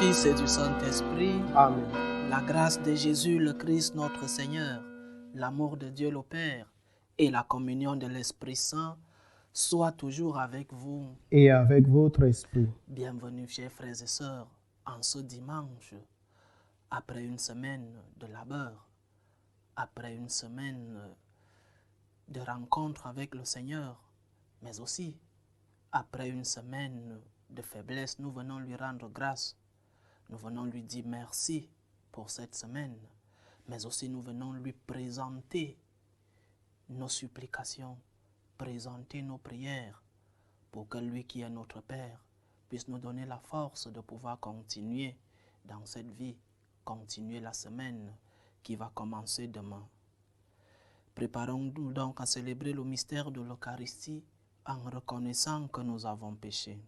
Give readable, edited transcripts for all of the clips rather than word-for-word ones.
Fils et du Saint-Esprit. Amen. La grâce de Jésus le Christ notre Seigneur, l'amour de Dieu le Père et la communion de l'Esprit Saint soient toujours avec vous. Et avec votre esprit. Bienvenue, chers frères et sœurs, en ce dimanche, après une semaine de labeur, après une semaine de rencontre avec le Seigneur, mais aussi après une semaine de faiblesse, nous venons lui rendre grâce. Nous venons lui dire merci pour cette semaine, mais aussi nous venons lui présenter nos supplications, présenter nos prières pour que lui qui est notre Père puisse nous donner la force de pouvoir continuer dans cette vie, continuer la semaine qui va commencer demain. Préparons-nous donc à célébrer le mystère de l'Eucharistie en reconnaissant que nous avons péché.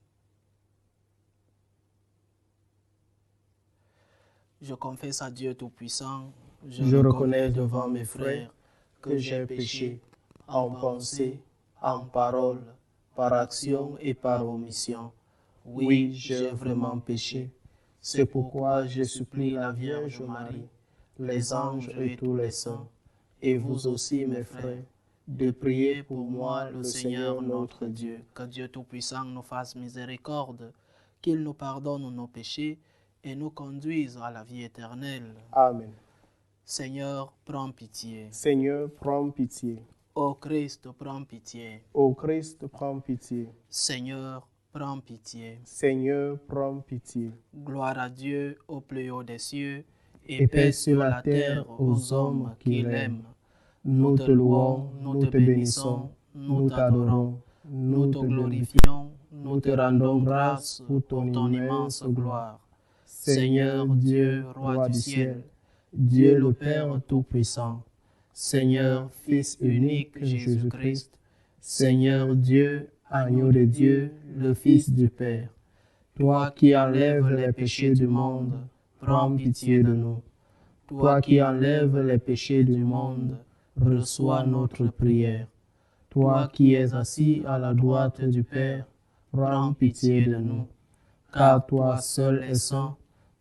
Je confesse à Dieu Tout-Puissant, Je reconnais devant mes frères que j'ai péché en pensée, en parole, par action et par omission. Oui, j'ai vraiment péché. C'est pourquoi je supplie la Vierge Marie, les anges et tous les saints, et vous aussi, mes frères, de prier pour moi le Seigneur notre Dieu. Que Dieu Tout-Puissant nous fasse miséricorde, qu'il nous pardonne nos péchés et nous conduise à la vie éternelle. Amen. Seigneur, prends pitié. Seigneur, prends pitié. Ô Christ, prends pitié. Ô Christ, prends pitié. Seigneur, prends pitié. Seigneur, prends pitié. Gloire à Dieu au plus haut des cieux Et paix sur la terre aux hommes qui l'aiment. Nous te louons, nous te bénissons, nous t'adorons, nous te glorifions, nous te rendons grâce pour ton immense gloire. Seigneur Dieu, roi du ciel, Dieu le Père Tout-Puissant, Seigneur Fils unique Jésus-Christ, Seigneur Dieu, agneau de Dieu, le Fils du Père, toi qui enlèves les péchés du monde, prends pitié de nous. Toi qui enlèves les péchés du monde, reçois notre prière. Toi qui es assis à la droite du Père, prends pitié de nous. Car toi seul es saint,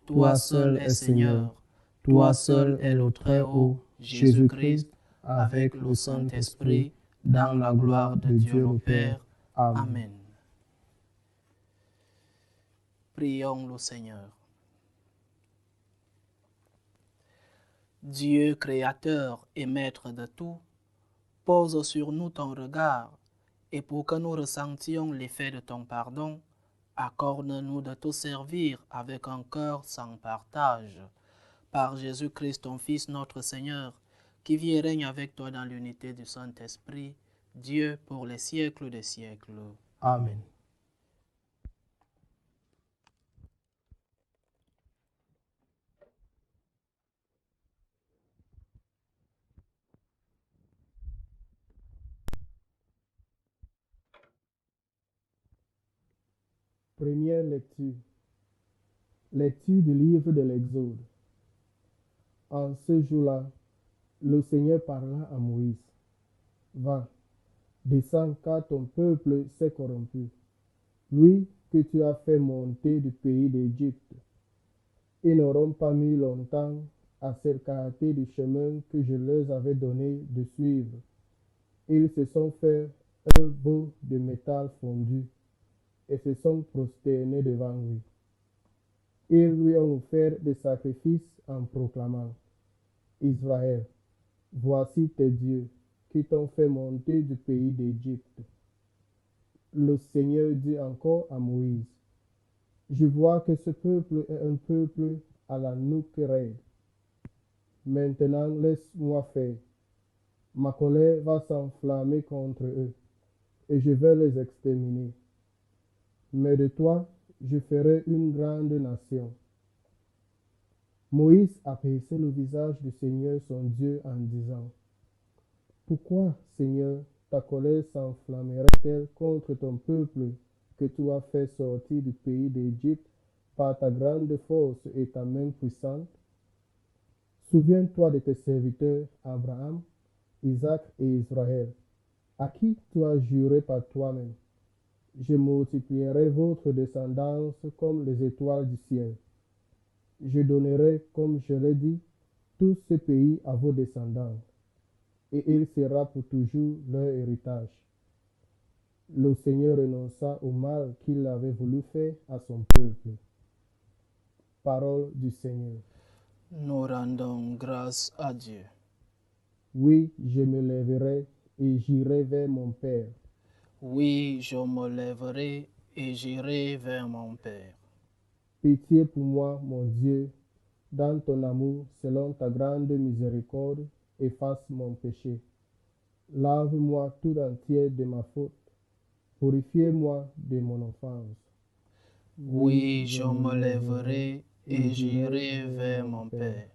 toi seul es Seigneur, toi seul es le Très-Haut, Jésus-Christ, avec le Saint-Esprit, dans la gloire de Dieu le Père. Amen. Amen. Prions le Seigneur. Dieu créateur et maître de tout, pose sur nous ton regard, et pour que nous ressentions l'effet de ton pardon, accorde-nous de te servir avec un cœur sans partage. Par Jésus-Christ, ton Fils, notre Seigneur, qui vit et règne avec toi dans l'unité du Saint-Esprit, Dieu pour les siècles des siècles. Amen. Première lecture. Lecture du livre de l'Exode. En ce jour-là, le Seigneur parla à Moïse. Va, descends car ton peuple s'est corrompu. Lui que tu as fait monter du pays d'Égypte. Ils n'auront pas mis longtemps à s'écarter du chemin que je leur avais donné de suivre. Ils se sont fait un veau de métal fondu et se sont prosternés devant lui. Ils lui ont offert des sacrifices en proclamant: Israël, voici tes dieux qui t'ont fait monter du pays d'Égypte. Le Seigneur dit encore à Moïse: Je vois que ce peuple est un peuple à la nuque raide. Maintenant laisse-moi faire. Ma colère va s'enflammer contre eux, et je vais les exterminer. Mais de toi, je ferai une grande nation. Moïse aperçut le visage du Seigneur son Dieu en disant: Pourquoi, Seigneur, ta colère s'enflammerait-elle contre ton peuple que tu as fait sortir du pays d'Égypte par ta grande force et ta main puissante? Souviens-toi de tes serviteurs Abraham, Isaac et Israël, à qui tu as juré par toi-même: Je multiplierai votre descendance comme les étoiles du ciel. Je donnerai, comme je l'ai dit, tout ce pays à vos descendants, et il sera pour toujours leur héritage. Le Seigneur renonça au mal qu'il avait voulu faire à son peuple. Parole du Seigneur. Nous rendons grâce à Dieu. Oui, je me lèverai et j'irai vers mon Père. Oui, je me lèverai et j'irai vers mon Père. Pitié pour moi, mon Dieu, dans ton amour, selon ta grande miséricorde, efface mon péché. Lave-moi tout entier de ma faute. Purifiez-moi de mon offense. Oui, je me lèverai et j'irai vers mon Père.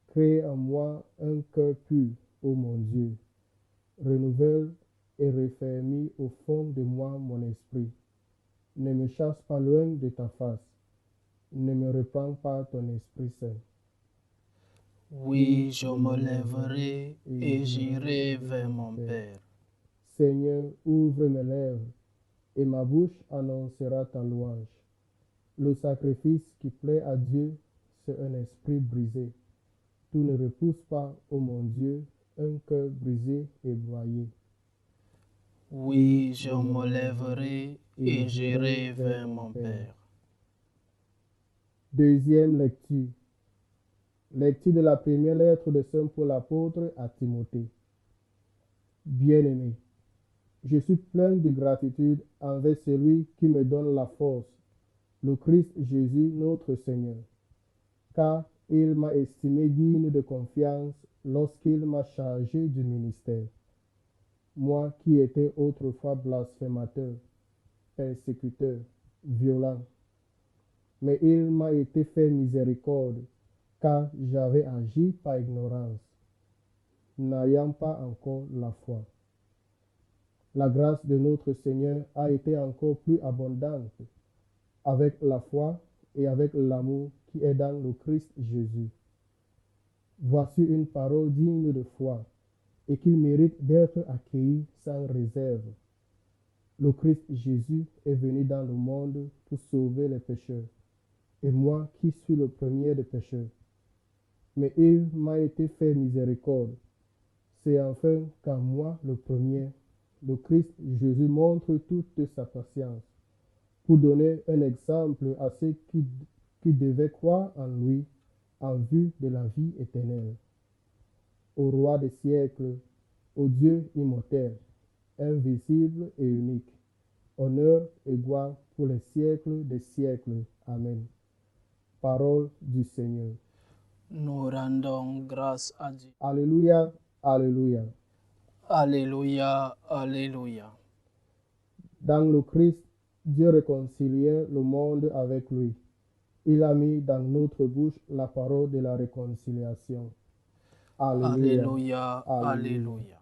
Crée en moi un cœur pur, ô mon Dieu. Renouvelle et referme au fond de moi mon esprit. Ne me chasse pas loin de ta face. Ne me reprends pas ton Esprit Saint. Oui, je me lèverai et j'irai vers mon Père. Seigneur, ouvre mes lèvres, et ma bouche annoncera ta louange. Le sacrifice qui plaît à Dieu, c'est un esprit brisé. Tu ne repousses pas, ô mon Dieu, un cœur brisé et broyé. Oui, je me lèverai et j'irai vers mon Père. Deuxième lecture. Lecture de la première lettre de Saint Paul apôtre à Timothée. Bien-aimé, je suis plein de gratitude envers celui qui me donne la force, le Christ Jésus notre Seigneur, car il m'a estimé digne de confiance lorsqu'il m'a chargé du ministère. Moi qui étais autrefois blasphémateur, persécuteur, violent, mais il m'a été fait miséricorde, car j'avais agi par ignorance, n'ayant pas encore la foi. La grâce de notre Seigneur a été encore plus abondante avec la foi et avec l'amour qui est dans le Christ Jésus. Voici une parole digne de foi et qui mérite d'être accueillie sans réserve. Le Christ Jésus est venu dans le monde pour sauver les pécheurs, et moi qui suis le premier des pécheurs. Mais il m'a été fait miséricorde. C'est enfin qu'en moi, le premier, le Christ Jésus montre toute sa patience pour donner un exemple à ceux qui devaient croire en lui en vue de la vie éternelle. Au roi des siècles, au Dieu immortel, invisible et unique, honneur et gloire pour les siècles des siècles. Amen. Parole du Seigneur. Nous rendons grâce à Dieu. Alléluia, alléluia. Alléluia, alléluia. Dans le Christ, Dieu réconciliait le monde avec lui. Il a mis dans notre bouche la parole de la réconciliation. Alléluia, Alléluia, alléluia.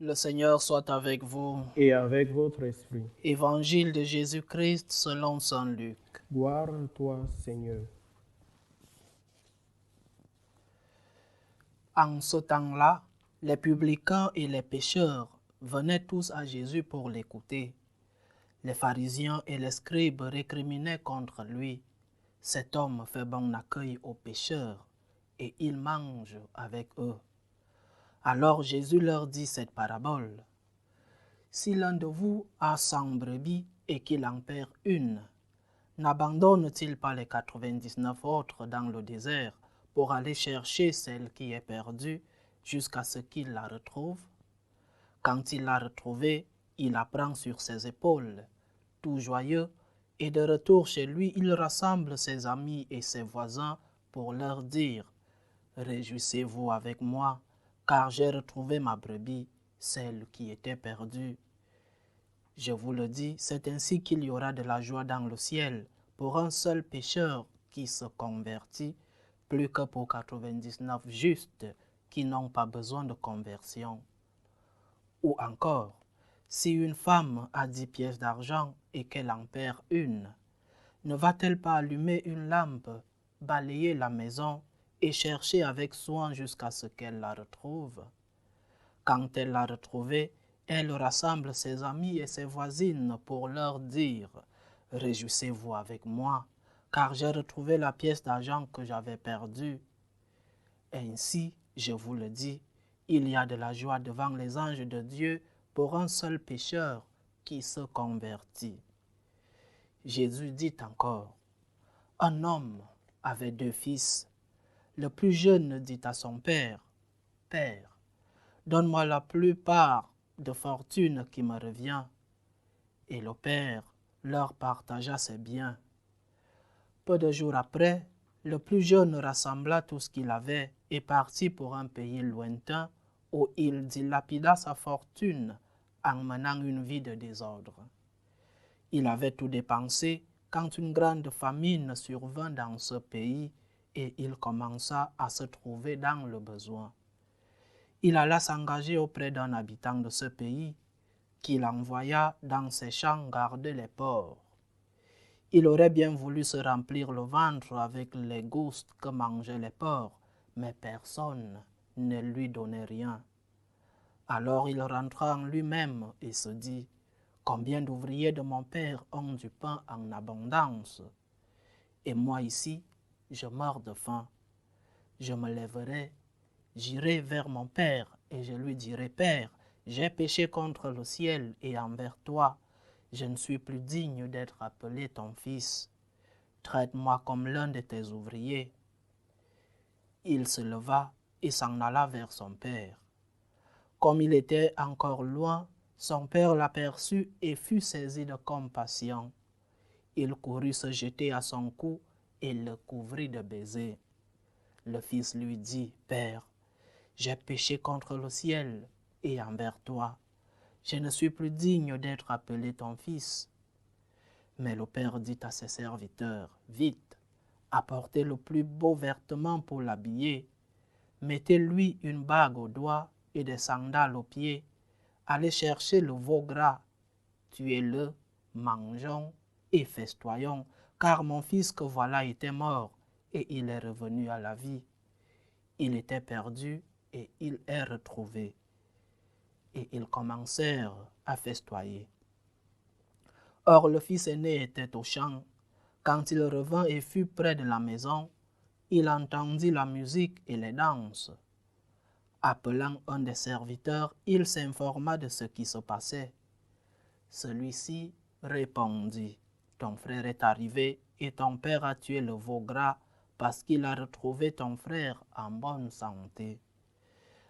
Le Seigneur soit avec vous. Et avec votre esprit. Évangile de Jésus-Christ selon saint Luc. Gloire à toi, Seigneur. En ce temps-là, les publicains et les pécheurs venaient tous à Jésus pour l'écouter. Les pharisiens et les scribes récriminaient contre lui. Cet homme fait bon accueil aux pécheurs et il mange avec eux. Alors Jésus leur dit cette parabole. Si l'un de vous a 100 brebis et qu'il en perd une, n'abandonne-t-il pas les 99 autres dans le désert pour aller chercher celle qui est perdue jusqu'à ce qu'il la retrouve? Quand il l'a retrouvée, il la prend sur ses épaules, tout joyeux, et de retour chez lui, il rassemble ses amis et ses voisins pour leur dire « Réjouissez-vous avec moi, car j'ai retrouvé ma brebis, celle qui était perdue. » Je vous le dis, c'est ainsi qu'il y aura de la joie dans le ciel pour un seul pécheur qui se convertit, plus que pour 99 justes qui n'ont pas besoin de conversion? Ou encore, si une femme a 10 pièces d'argent et qu'elle en perd une, ne va-t-elle pas allumer une lampe, balayer la maison et chercher avec soin jusqu'à ce qu'elle la retrouve? Quand elle l'a retrouvée, elle rassemble ses amis et ses voisines pour leur dire « Réjouissez-vous avec moi, car j'ai retrouvé la pièce d'argent que j'avais perdue. » Ainsi, je vous le dis, il y a de la joie devant les anges de Dieu pour un seul pécheur qui se convertit. Jésus dit encore, un homme avait 2 fils. Le plus jeune dit à son père, « Père, donne-moi la plupart de fortune qui me revient. » Et le père leur partagea ses biens. Peu de jours après, le plus jeune rassembla tout ce qu'il avait et partit pour un pays lointain où il dilapida sa fortune en menant une vie de désordre. Il avait tout dépensé quand une grande famine survint dans ce pays et il commença à se trouver dans le besoin. Il alla s'engager auprès d'un habitant de ce pays qu'il envoya dans ses champs garder les porcs. Il aurait bien voulu se remplir le ventre avec les gousses que mangeaient les porcs, mais personne ne lui donnait rien. Alors il rentra en lui-même et se dit, « Combien d'ouvriers de mon père ont du pain en abondance, et moi ici, je meurs de faim. Je me lèverai, j'irai vers mon père, et je lui dirai, Père, j'ai péché contre le ciel et envers toi. Je ne suis plus digne d'être appelé ton fils. Traite-moi comme l'un de tes ouvriers. » Il se leva et s'en alla vers son père. Comme il était encore loin, son père l'aperçut et fut saisi de compassion. Il courut se jeter à son cou et le couvrit de baisers. Le fils lui dit, « Père, j'ai péché contre le ciel et envers toi. Je ne suis plus digne d'être appelé ton fils. » Mais le père dit à ses serviteurs, « Vite, apportez le plus beau vêtement pour l'habiller. Mettez-lui une bague au doigt et des sandales aux pieds. Allez chercher le veau gras. Tuez-le, mangeons et festoyons, car mon fils que voilà était mort et il est revenu à la vie. Il était perdu et il est retrouvé. » Et ils commencèrent à festoyer. Or le fils aîné était au champ. Quand il revint et fut près de la maison, il entendit la musique et les danses. Appelant un des serviteurs, il s'informa de ce qui se passait. Celui-ci répondit, « Ton frère est arrivé et ton père a tué le veau gras parce qu'il a retrouvé ton frère en bonne santé. »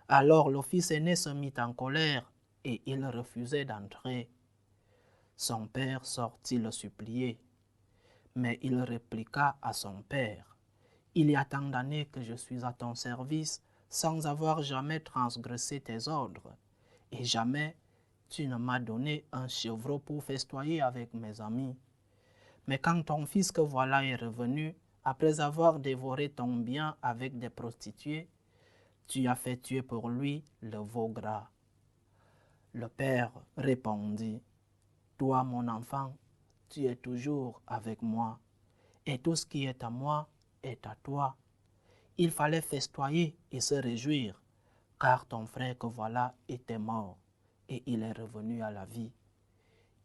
Alors le fils aîné se mit en colère et il refusait d'entrer. Son père sortit le supplier, mais il répliqua à son père, « Il y a tant d'années que je suis à ton service sans avoir jamais transgressé tes ordres, et jamais tu ne m'as donné un chevreau pour festoyer avec mes amis. Mais quand ton fils que voilà est revenu, après avoir dévoré ton bien avec des prostituées, tu as fait tuer pour lui le veau gras. » Le père répondit, « Toi, mon enfant, tu es toujours avec moi, et tout ce qui est à moi est à toi. Il fallait festoyer et se réjouir, car ton frère que voilà était mort, et il est revenu à la vie.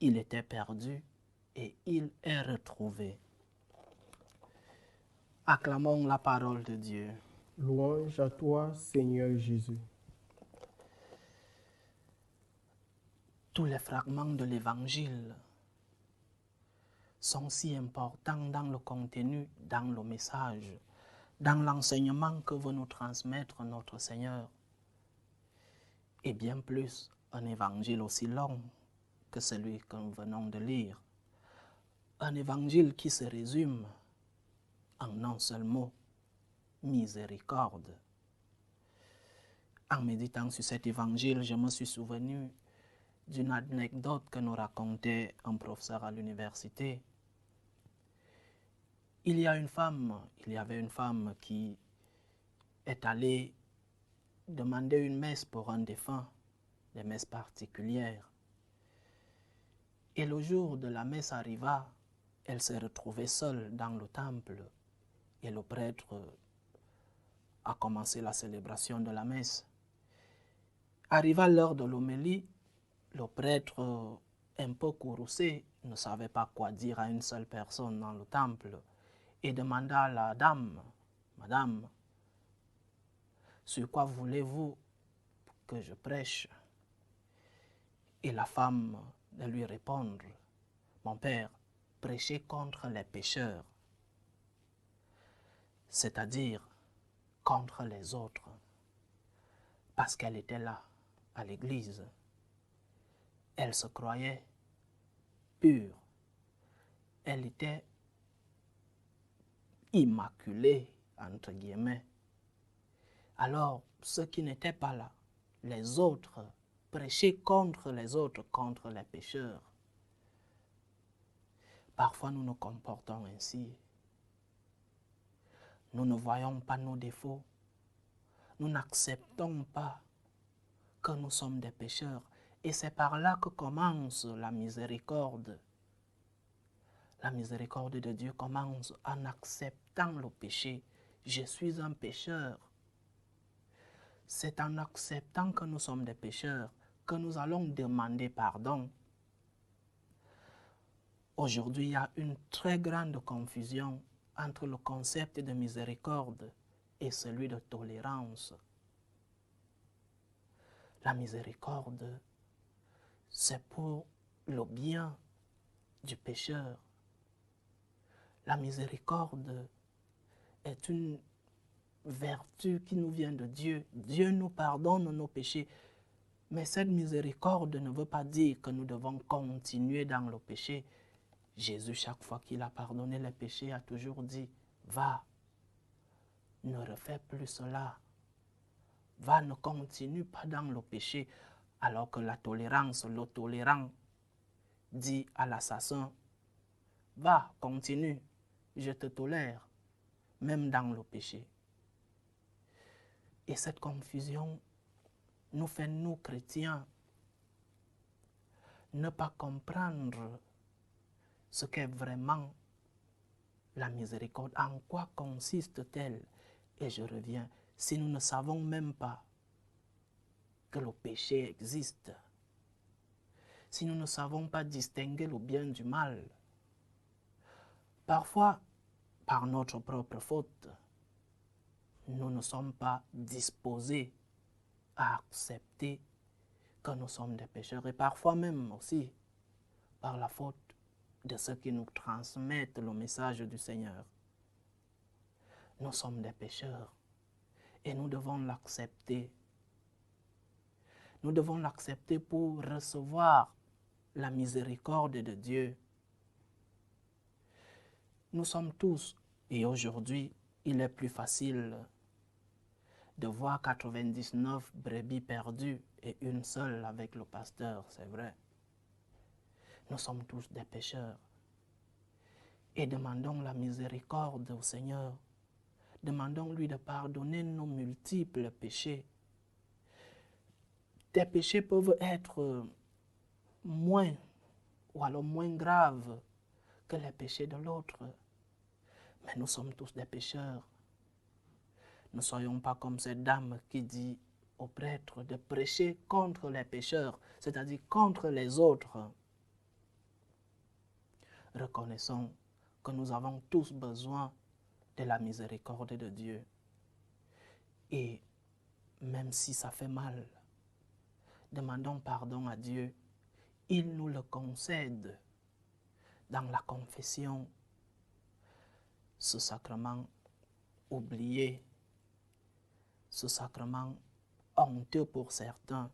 Il était perdu, et il est retrouvé. » Acclamons la parole de Dieu. Louange à toi, Seigneur Jésus. Tous les fragments de l'Évangile sont si importants dans le contenu, dans le message, dans l'enseignement que veut nous transmettre notre Seigneur. Et bien plus, un évangile aussi long que celui que nous venons de lire. Un évangile qui se résume en un seul mot, miséricorde. En méditant sur cet évangile, je me suis souvenu d'une anecdote que nous racontait un professeur à l'université. Il y avait une femme qui est allée demander une messe pour un défunt, des messes particulières. Et le jour de la messe arriva, elle s'est retrouvée seule dans le temple et le prêtre a commencé la célébration de la messe. Arriva l'heure de l'homélie, le prêtre, un peu courroucé, ne savait pas quoi dire à une seule personne dans le temple et demanda à la dame, « Madame, sur quoi voulez-vous que je prêche ?» Et la femme de lui répondre, « Mon père, prêchez contre les pécheurs, c'est-à-dire contre les autres. » Parce qu'elle était là, à l'église. Elle se croyait pure. Elle était immaculée, entre guillemets. Alors, ceux qui n'étaient pas là, les autres, prêchaient contre les autres, contre les pécheurs. Parfois, nous nous comportons ainsi. Nous ne voyons pas nos défauts. Nous n'acceptons pas que nous sommes des pécheurs. Et c'est par là que commence la miséricorde. La miséricorde de Dieu commence en acceptant le péché. Je suis un pécheur. C'est en acceptant que nous sommes des pécheurs que nous allons demander pardon. Aujourd'hui, il y a une très grande confusion entre le concept de miséricorde et celui de tolérance. La miséricorde, c'est pour le bien du pécheur. La miséricorde est une vertu qui nous vient de Dieu. Dieu nous pardonne nos péchés. Mais cette miséricorde ne veut pas dire que nous devons continuer dans le péché. Jésus, chaque fois qu'il a pardonné les péchés, a toujours dit, « Va, ne refais plus cela. Va, ne continue pas dans le péché. » Alors que la tolérance, le tolérant, dit à l'assassin, « Va, continue, je te tolère, même dans le péché. » Et cette confusion nous fait, nous chrétiens, ne pas comprendre ce qu'est vraiment la miséricorde. En quoi consiste-t-elle? Et je reviens, si nous ne savons même pas que le péché existe, si nous ne savons pas distinguer le bien du mal, parfois, par notre propre faute, nous ne sommes pas disposés à accepter que nous sommes des pécheurs. Et parfois même aussi, par la faute de ceux qui nous transmettent le message du Seigneur. Nous sommes des pécheurs et nous devons l'accepter. Nous devons l'accepter pour recevoir la miséricorde de Dieu. Nous sommes tous, et aujourd'hui, il est plus facile de voir 99 brebis perdues et une seule avec le pasteur, c'est vrai. Nous sommes tous des pécheurs. Et demandons la miséricorde au Seigneur. Demandons-lui de pardonner nos multiples péchés. Tes péchés peuvent être moins ou alors moins graves que les péchés de l'autre. Mais nous sommes tous des pécheurs. Ne soyons pas comme cette dame qui dit au prêtre de prêcher contre les pécheurs, c'est-à-dire contre les autres. Reconnaissons que nous avons tous besoin de la miséricorde de Dieu. Et même si ça fait mal, demandons pardon à Dieu. Il nous le concède dans la confession. Ce sacrement oublié, ce sacrement honteux pour certains,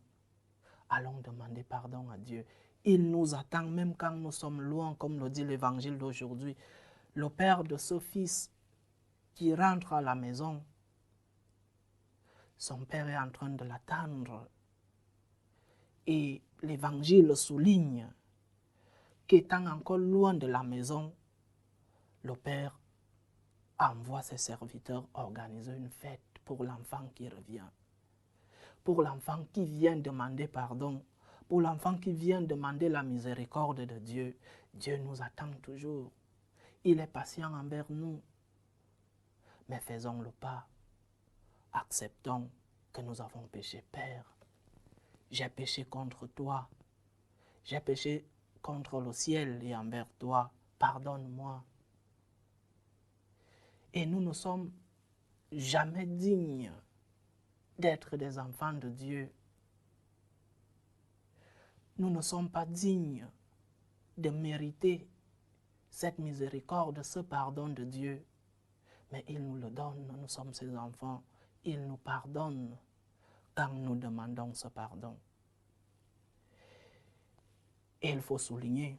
allons demander pardon à Dieu. Il nous attend même quand nous sommes loin, comme le dit l'évangile d'aujourd'hui. Le père de ce fils qui rentre à la maison, son père est en train de l'attendre. Et l'évangile souligne qu'étant encore loin de la maison, le père envoie ses serviteurs organiser une fête pour l'enfant qui revient. pour l'enfant qui vient demander pardon, pour l'enfant qui vient demander la miséricorde de Dieu. Dieu nous attend toujours. Il est patient envers nous. Mais faisons le pas. Acceptons que nous avons péché. Père, j'ai péché contre toi. J'ai péché contre le ciel et envers toi. Pardonne-moi. Et nous ne sommes jamais dignes d'être des enfants de Dieu. Nous ne sommes pas dignes de mériter cette miséricorde, ce pardon de Dieu. Mais il nous le donne, nous sommes ses enfants. Il nous pardonne quand nous demandons ce pardon. Et il faut souligner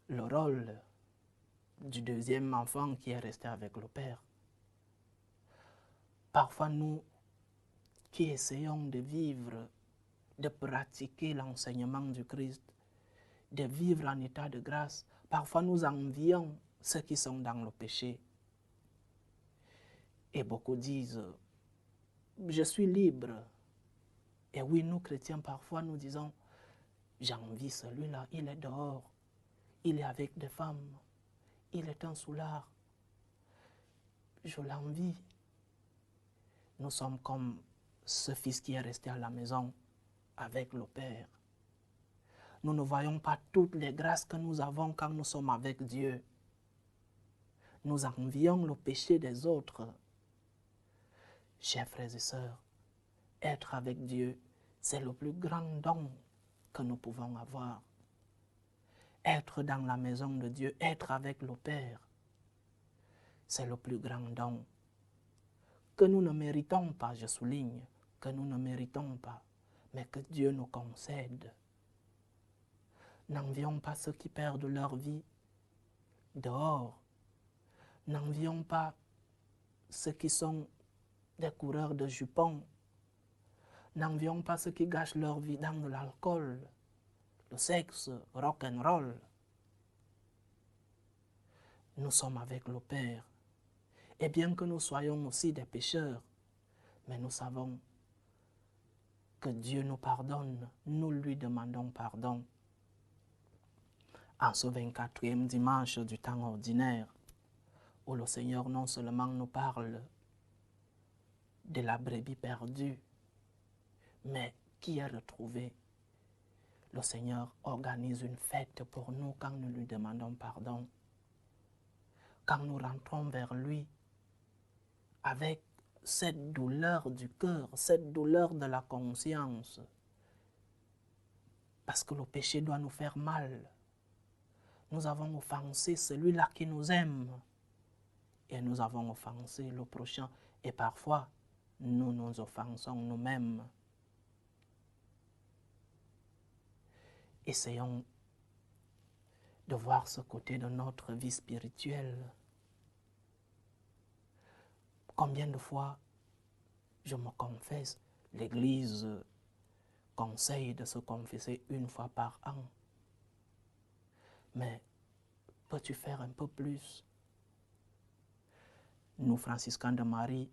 le rôle du deuxième enfant qui est resté avec le Père. Parfois, nous qui essayons de vivre, de pratiquer l'enseignement du Christ, de vivre en état de grâce, parfois nous envions ceux qui sont dans le péché. Et beaucoup disent, je suis libre. Et oui, nous chrétiens, parfois nous disons, j'envie celui-là, il est dehors, il est avec des femmes, il est un soulard. Je l'envie. Nous sommes comme ce fils qui est resté à la maison avec le Père. Nous ne voyons pas toutes les grâces que nous avons quand nous sommes avec Dieu. Nous envions le péché des autres. Chers frères et sœurs, être avec Dieu, c'est le plus grand don que nous pouvons avoir. Être dans la maison de Dieu, être avec le Père, c'est le plus grand don que nous ne méritons pas, je souligne, que nous ne méritons pas, mais que Dieu nous concède. N'envions pas ceux qui perdent leur vie dehors. N'envions pas ceux qui sont des coureurs de jupons. N'envions pas ceux qui gâchent leur vie dans de l'alcool, le sexe, rock'n'roll. Nous sommes avec le Père. Et bien que nous soyons aussi des pécheurs, mais nous savons que Dieu nous pardonne, nous lui demandons pardon. En ce 24e dimanche du temps ordinaire, où le Seigneur non seulement nous parle de la brebis perdue, mais qui est retrouvée, le Seigneur organise une fête pour nous quand nous lui demandons pardon, quand nous rentrons vers lui avec cette douleur du cœur, cette douleur de la conscience, parce que le péché doit nous faire mal. Nous avons offensé celui-là qui nous aime et nous avons offensé le prochain et parfois nous nous offensons nous-mêmes. Essayons de voir ce côté de notre vie spirituelle. Combien de fois je me confesse, l'Église conseille de se confesser une fois par an. Mais peux-tu faire un peu plus? Nous, franciscains de Marie,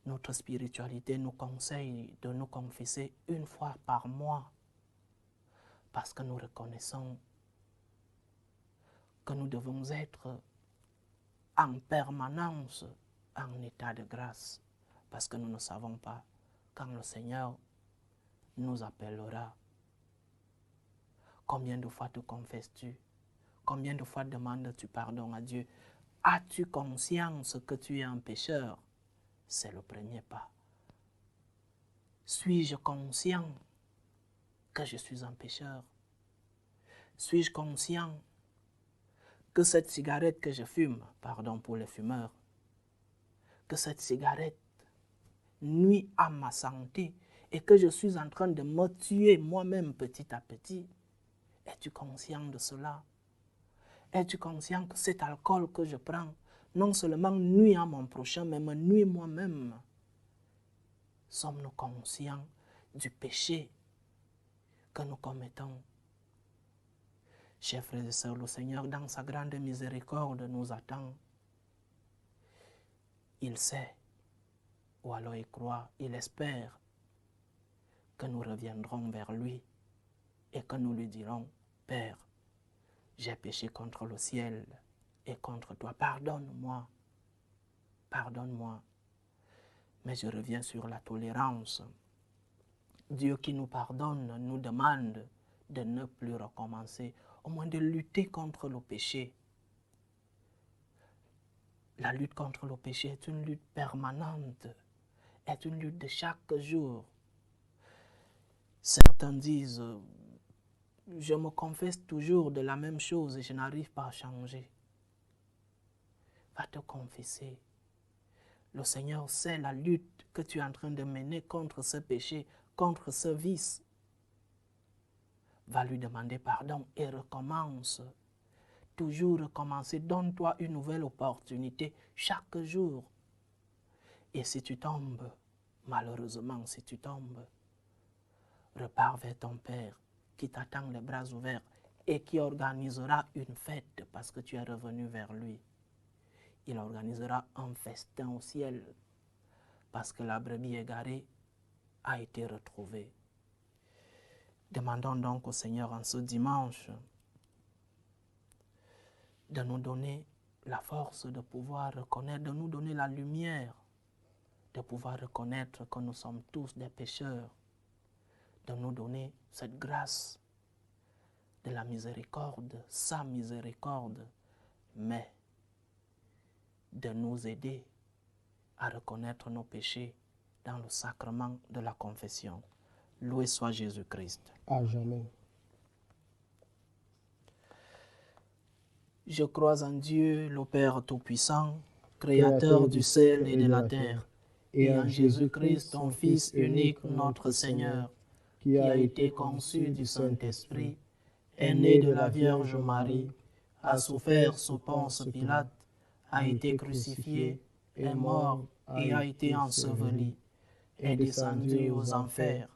notre spiritualité nous conseille de nous confesser une fois par mois parce que nous reconnaissons que nous devons être en permanence en état de grâce parce que nous ne savons pas quand le Seigneur nous appellera. Combien de fois te confesses-tu? Combien de fois demandes-tu pardon à Dieu? As-tu conscience que tu es un pécheur? C'est le premier pas. Suis-je conscient que je suis un pécheur? Suis-je conscient que cette cigarette que je fume, pardon pour les fumeurs, que cette cigarette nuit à ma santé et que je suis en train de me tuer moi-même petit à petit? Es-tu conscient de cela? Es-tu conscient que cet alcool que je prends non seulement nuit à mon prochain, mais me nuit moi-même? Sommes-nous conscients du péché que nous commettons? Chers frères et sœurs, le Seigneur, dans sa grande miséricorde, nous attend. Il sait ou alors il croit, il espère que nous reviendrons vers lui et que nous lui dirons, Père, j'ai péché contre le ciel et contre toi, pardonne-moi, pardonne-moi. Mais je reviens sur la tolérance. Dieu qui nous pardonne nous demande de ne plus recommencer, au moins de lutter contre le péché. La lutte contre le péché est une lutte permanente, est une lutte de chaque jour. Certains disent, je me confesse toujours de la même chose et je n'arrive pas à changer. Va te confesser. Le Seigneur sait la lutte que tu es en train de mener contre ce péché, contre ce vice. Va lui demander pardon et recommence. Toujours recommencer. Donne-toi une nouvelle opportunité chaque jour. Et si tu tombes, malheureusement, si tu tombes, repars vers ton Père qui t'attend les bras ouverts et qui organisera une fête parce que tu es revenu vers lui. Il organisera un festin au ciel parce que la brebis égarée a été retrouvée. Demandons donc au Seigneur en ce dimanche de nous donner la force de pouvoir reconnaître, de nous donner la lumière, de pouvoir reconnaître que nous sommes tous des pécheurs, de nous donner cette grâce de la miséricorde, sa miséricorde, mais de nous aider à reconnaître nos péchés dans le sacrement de la confession. Loué soit Jésus-Christ. À jamais. Je crois en Dieu, le Père Tout-Puissant, Créateur du ciel et de la terre, et en Jésus-Christ, ton Fils unique, notre Seigneur, qui a été conçu du Saint-Esprit, est né de la Vierge Marie, a souffert sous Ponce Pilate, a été crucifié, est mort et a été enseveli, est descendu aux enfers.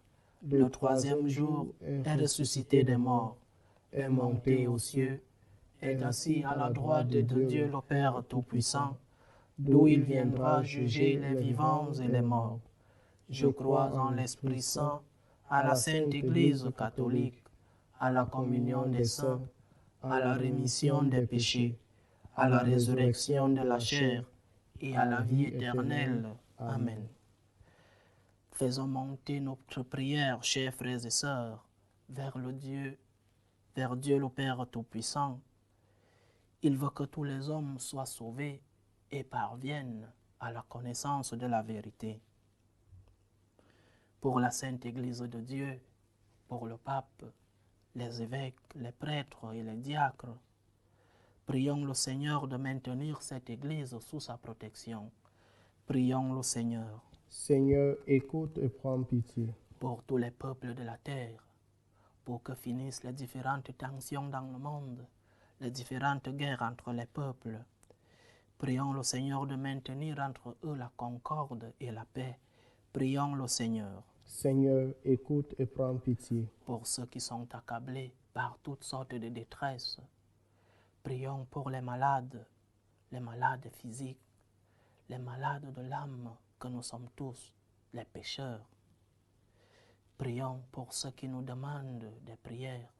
Le troisième jour est ressuscité des morts, est monté aux cieux, est assis à la droite de Dieu le Père Tout-Puissant, d'où il viendra juger les vivants et les morts. Je crois en l'Esprit Saint, à la Sainte Église catholique, à la communion des saints, à la rémission des péchés, à la résurrection de la chair et à la vie éternelle. Amen. Faisons monter notre prière, chers frères et sœurs, vers Dieu le Père Tout-Puissant. Il veut que tous les hommes soient sauvés et parviennent à la connaissance de la vérité. Pour la Sainte Église de Dieu, pour le pape, les évêques, les prêtres et les diacres, prions le Seigneur de maintenir cette Église sous sa protection. Prions le Seigneur. Seigneur, écoute et prends pitié. Pour tous les peuples de la terre, pour que finissent les différentes tensions dans le monde, les différentes guerres entre les peuples. Prions le Seigneur de maintenir entre eux la concorde et la paix. Prions le Seigneur. Seigneur, écoute et prends pitié. Pour ceux qui sont accablés par toutes sortes de détresses, prions pour les malades physiques, les malades de l'âme, que nous sommes tous les pécheurs. Prions pour ceux qui nous demandent des prières.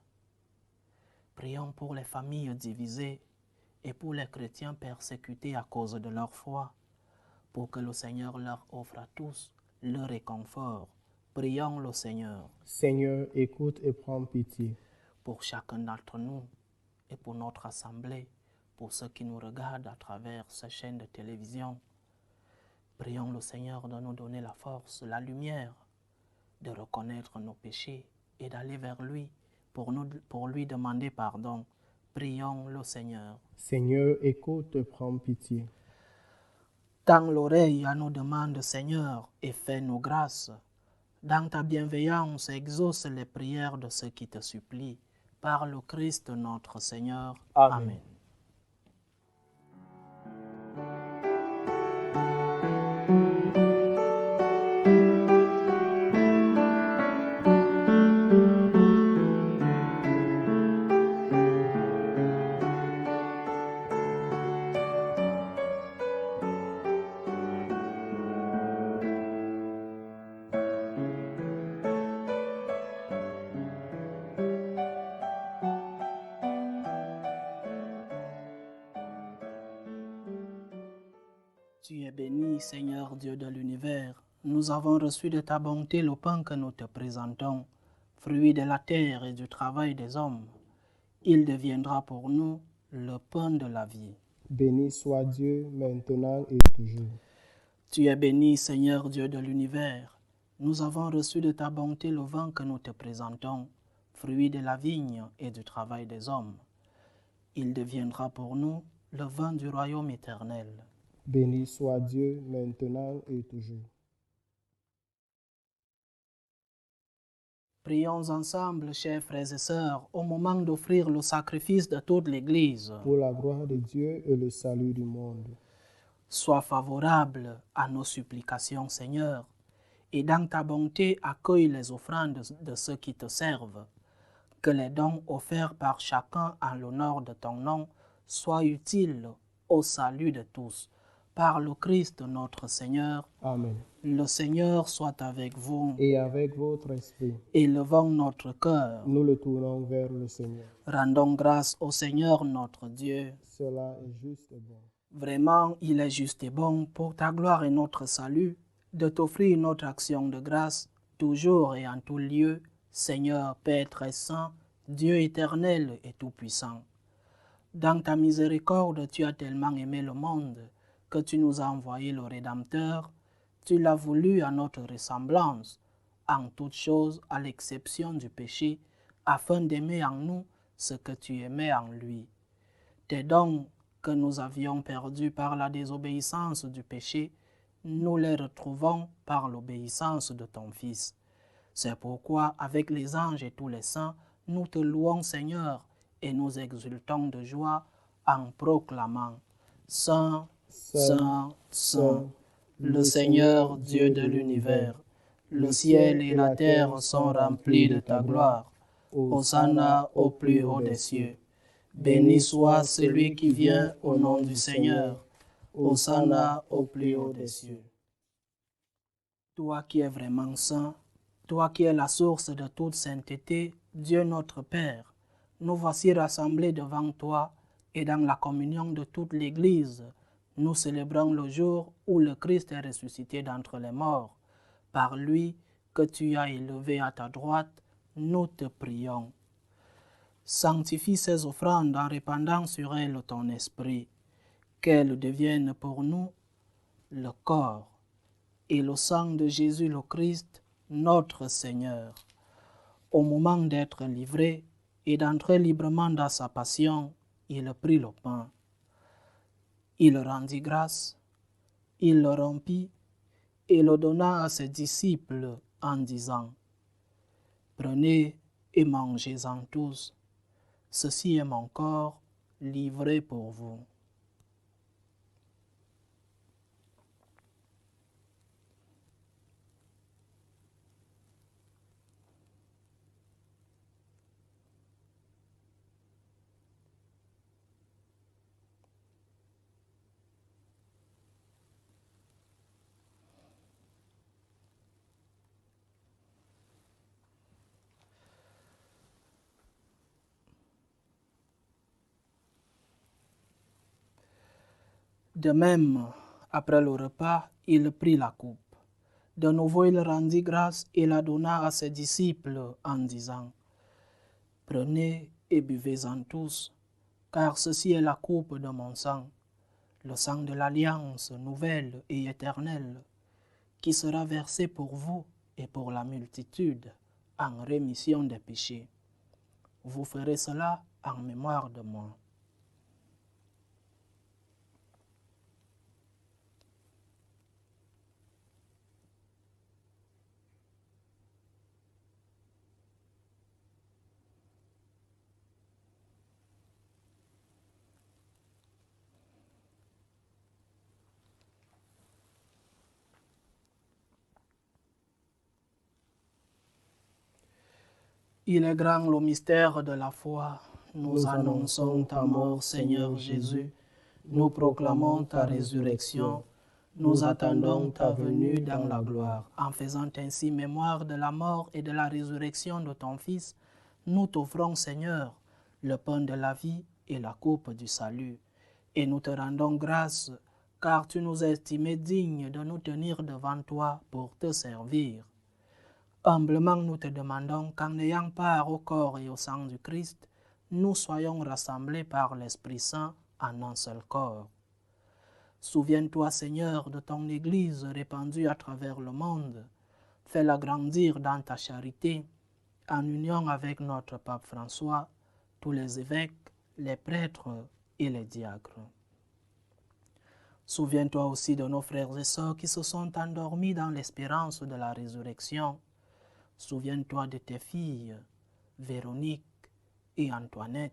Prions pour les familles divisées et pour les chrétiens persécutés à cause de leur foi, pour que le Seigneur leur offre à tous le réconfort. Prions le Seigneur. Seigneur, écoute et prends pitié. Pour chacun d'entre nous et pour notre assemblée, pour ceux qui nous regardent à travers ces chaînes de télévision, prions le Seigneur de nous donner la force, la lumière, de reconnaître nos péchés et d'aller vers lui pour lui demander pardon. Prions le Seigneur. Seigneur, écoute et prends pitié. Tends l'oreille à nos demandes, Seigneur, et fais-nous grâce. Dans ta bienveillance, exauce les prières de ceux qui te supplient. Par le Christ notre Seigneur. Amen. béni, Seigneur Dieu de l'univers. Nous avons reçu de ta bonté le pain que nous te présentons, fruit de la terre et du travail des hommes. Il deviendra pour nous le pain de la vie. Béni soit Dieu maintenant et toujours. Tu es béni, Seigneur Dieu de l'univers. Nous avons reçu de ta bonté le vin que nous te présentons, fruit de la vigne et du travail des hommes. Il deviendra pour nous le vin du royaume éternel. Béni soit Dieu maintenant et toujours. Prions ensemble, chers frères et sœurs, au moment d'offrir le sacrifice de toute l'Église. Pour la gloire de Dieu et le salut du monde. Sois favorable à nos supplications, Seigneur, et dans ta bonté accueille les offrandes de ceux qui te servent. Que les dons offerts par chacun en l'honneur de ton nom soient utiles au salut de tous. Par le Christ notre Seigneur. Amen. Le Seigneur soit avec vous. Et avec votre esprit. Élevons notre cœur. Nous le tournons vers le Seigneur. Rendons grâce au Seigneur notre Dieu. Cela est juste et bon. Vraiment, il est juste et bon pour ta gloire et notre salut de t'offrir notre action de grâce, toujours et en tout lieu, Seigneur, Père très saint, Dieu éternel et tout-puissant. Dans ta miséricorde, tu as tellement aimé le monde que tu nous as envoyé le Rédempteur. Tu l'as voulu à notre ressemblance, en toutes choses à l'exception du péché, afin d'aimer en nous ce que tu aimais en lui. Tes dons que nous avions perdus par la désobéissance du péché, nous les retrouvons par l'obéissance de ton Fils. C'est pourquoi, avec les anges et tous les saints, nous te louons, Seigneur, et nous exultons de joie en proclamant « Saint, Saint, Saint, le Seigneur Dieu de l'univers, le ciel et la terre sont remplis de ta gloire. Hosanna au plus haut des cieux. Béni soit celui qui vient au nom du Seigneur. Hosanna au plus haut des cieux. » Toi qui es vraiment saint, toi qui es la source de toute sainteté, Dieu notre Père, nous voici rassemblés devant toi et dans la communion de toute l'Église, nous célébrons le jour où le Christ est ressuscité d'entre les morts. Par lui que tu as élevé à ta droite, nous te prions. Sanctifie ces offrandes en répandant sur elles ton esprit, qu'elles deviennent pour nous le corps et le sang de Jésus le Christ, notre Seigneur. Au moment d'être livré et d'entrer librement dans sa passion, il prit le pain. Il rendit grâce, il le rompit et le donna à ses disciples en disant « Prenez et mangez-en tous, ceci est mon corps livré pour vous. » De même, après le repas, il prit la coupe. De nouveau, il rendit grâce et la donna à ses disciples en disant « Prenez et buvez-en tous, car ceci est la coupe de mon sang, le sang de l'alliance nouvelle et éternelle, qui sera versé pour vous et pour la multitude en rémission des péchés. Vous ferez cela en mémoire de moi. » Il est grand le mystère de la foi. Nous annonçons ta mort, Seigneur Jésus. Nous proclamons ta résurrection. Nous attendons ta venue dans la gloire. En faisant ainsi mémoire de la mort et de la résurrection de ton Fils, nous t'offrons, Seigneur, le pain de la vie et la coupe du salut. Et nous te rendons grâce, car tu nous as estimés dignes de nous tenir devant toi pour te servir. Humblement nous te demandons qu'en ayant part au corps et au sang du Christ, nous soyons rassemblés par l'Esprit Saint en un seul corps. Souviens-toi, Seigneur, de ton Église répandue à travers le monde. Fais-la grandir dans ta charité, en union avec notre pape François, tous les évêques, les prêtres et les diacres. Souviens-toi aussi de nos frères et sœurs qui se sont endormis dans l'espérance de la résurrection. Souviens-toi de tes filles, Véronique et Antoinette.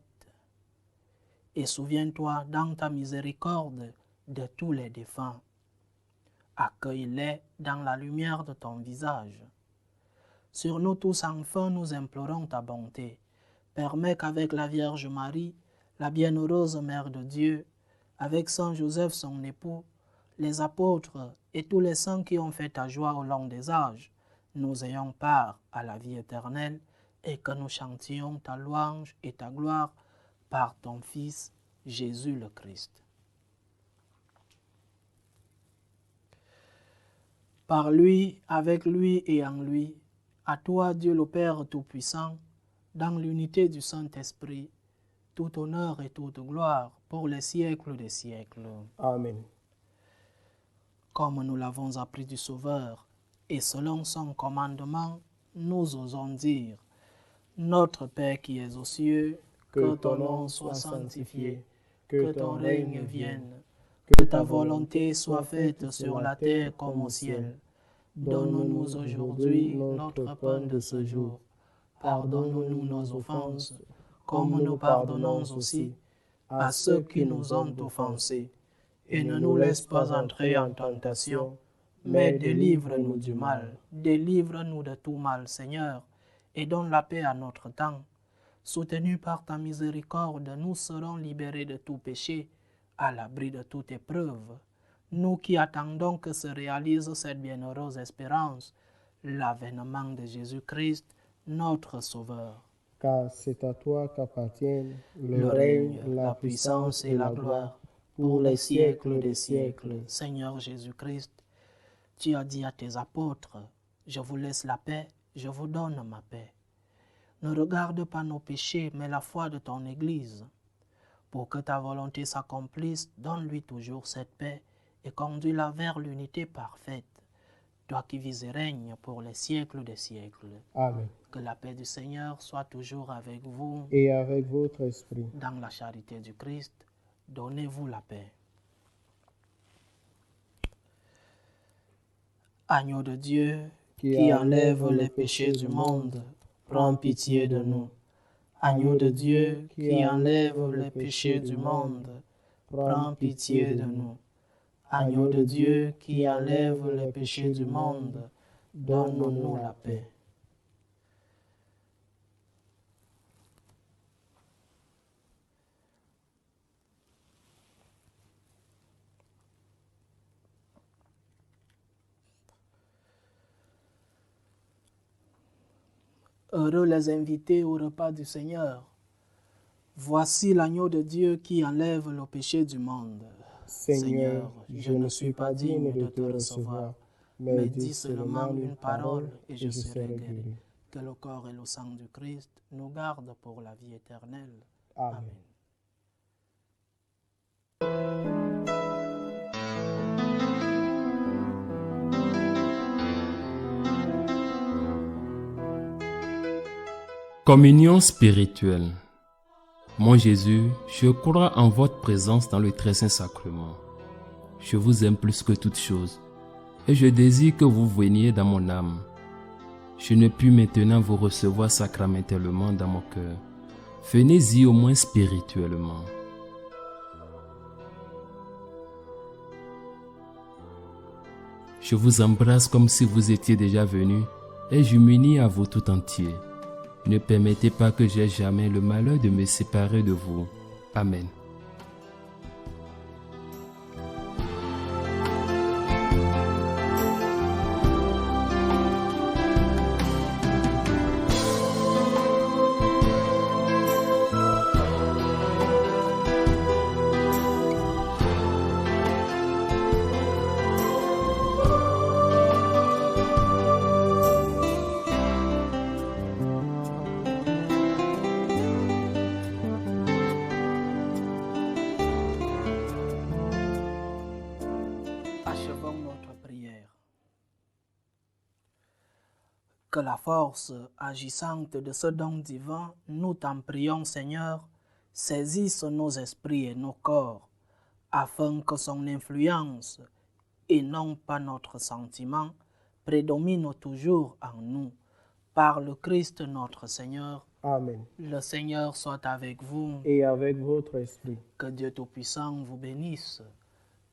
Et souviens-toi dans ta miséricorde de tous les défunts. Accueille-les dans la lumière de ton visage. Sur nous tous enfin, nous implorons ta bonté. Permets qu'avec la Vierge Marie, la bienheureuse Mère de Dieu, avec Saint Joseph son époux, les apôtres et tous les saints qui ont fait ta joie au long des âges, nous ayons part à la vie éternelle et que nous chantions ta louange et ta gloire par ton Fils, Jésus le Christ. Par lui, avec lui et en lui, à toi Dieu le Père Tout-Puissant, dans l'unité du Saint-Esprit, tout honneur et toute gloire pour les siècles des siècles. Amen. Comme nous l'avons appris du Sauveur, et selon son commandement, nous osons dire, Notre Père qui es aux cieux, que ton nom soit sanctifié, que ton règne vienne, que ta volonté soit faite sur la terre comme au ciel. Donne-nous aujourd'hui notre pain de ce jour. Pardonne-nous nos offenses, comme nous pardonnons aussi à ceux qui nous ont offensés. Et ne nous laisse pas entrer en tentation, mais délivre-nous du mal. Délivre-nous de tout mal, Seigneur, et donne la paix à notre temps. Soutenus par ta miséricorde, nous serons libérés de tout péché, à l'abri de toute épreuve. Nous qui attendons que se réalise cette bienheureuse espérance, l'avènement de Jésus-Christ, notre Sauveur. Car c'est à toi qu'appartiennent Le règne, la puissance et la gloire, pour les siècles des siècles. Seigneur Jésus-Christ, tu as dit à tes apôtres, « Je vous laisse la paix, je vous donne ma paix. » Ne regarde pas nos péchés, mais la foi de ton Église. Pour que ta volonté s'accomplisse, donne-lui toujours cette paix et conduis-la vers l'unité parfaite. Toi qui vis et règnes pour les siècles des siècles. Amen. Que la paix du Seigneur soit toujours avec vous. Et avec votre esprit. Dans la charité du Christ, donnez-vous la paix. Agneau de Dieu, qui enlève les péchés du monde, prends pitié de nous. Agneau de Dieu, qui enlève les péchés du monde, prends pitié de nous. Agneau de Dieu, qui enlève les péchés du monde, donne-nous la paix. Heureux les invités au repas du Seigneur. Voici l'agneau de Dieu qui enlève le péché du monde. Seigneur, je ne suis pas digne de te recevoir, mais dis seulement une parole et je serai guéri. Que le corps et le sang du Christ nous gardent pour la vie éternelle. Amen. Communion spirituelle. Mon Jésus, je crois en votre présence dans le très saint sacrement. Je vous aime plus que toute chose et je désire que vous veniez dans mon âme. Je ne puis maintenant vous recevoir sacramentellement dans mon cœur. Venez-y au moins spirituellement. Je vous embrasse comme si vous étiez déjà venu et je m'unis à vous tout entier. Ne permettez pas que j'aie jamais le malheur de me séparer de vous. Amen. Que la force agissante de ce don divin, nous t'en prions Seigneur, saisisse nos esprits et nos corps, afin que son influence, et non pas notre sentiment, prédomine toujours en nous. Par le Christ notre Seigneur. Amen. Le Seigneur soit avec vous. Et avec votre esprit. Que Dieu Tout-Puissant vous bénisse,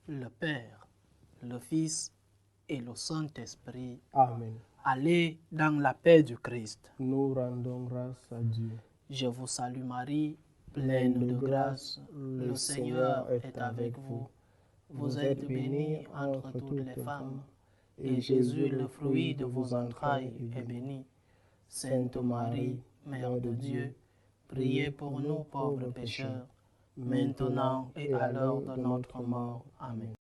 le Père, le Fils et le Saint-Esprit. Amen. Allez dans la paix du Christ. Nous rendons grâce à Dieu. Je vous salue Marie, pleine de grâce, le Seigneur est avec vous. Vous êtes bénie entre toutes les femmes, et Jésus, le fruit de vos entrailles, est béni. Sainte Marie, Mère de Dieu, priez pour nous pauvres pécheurs, maintenant et à l'heure de notre mort. Amen.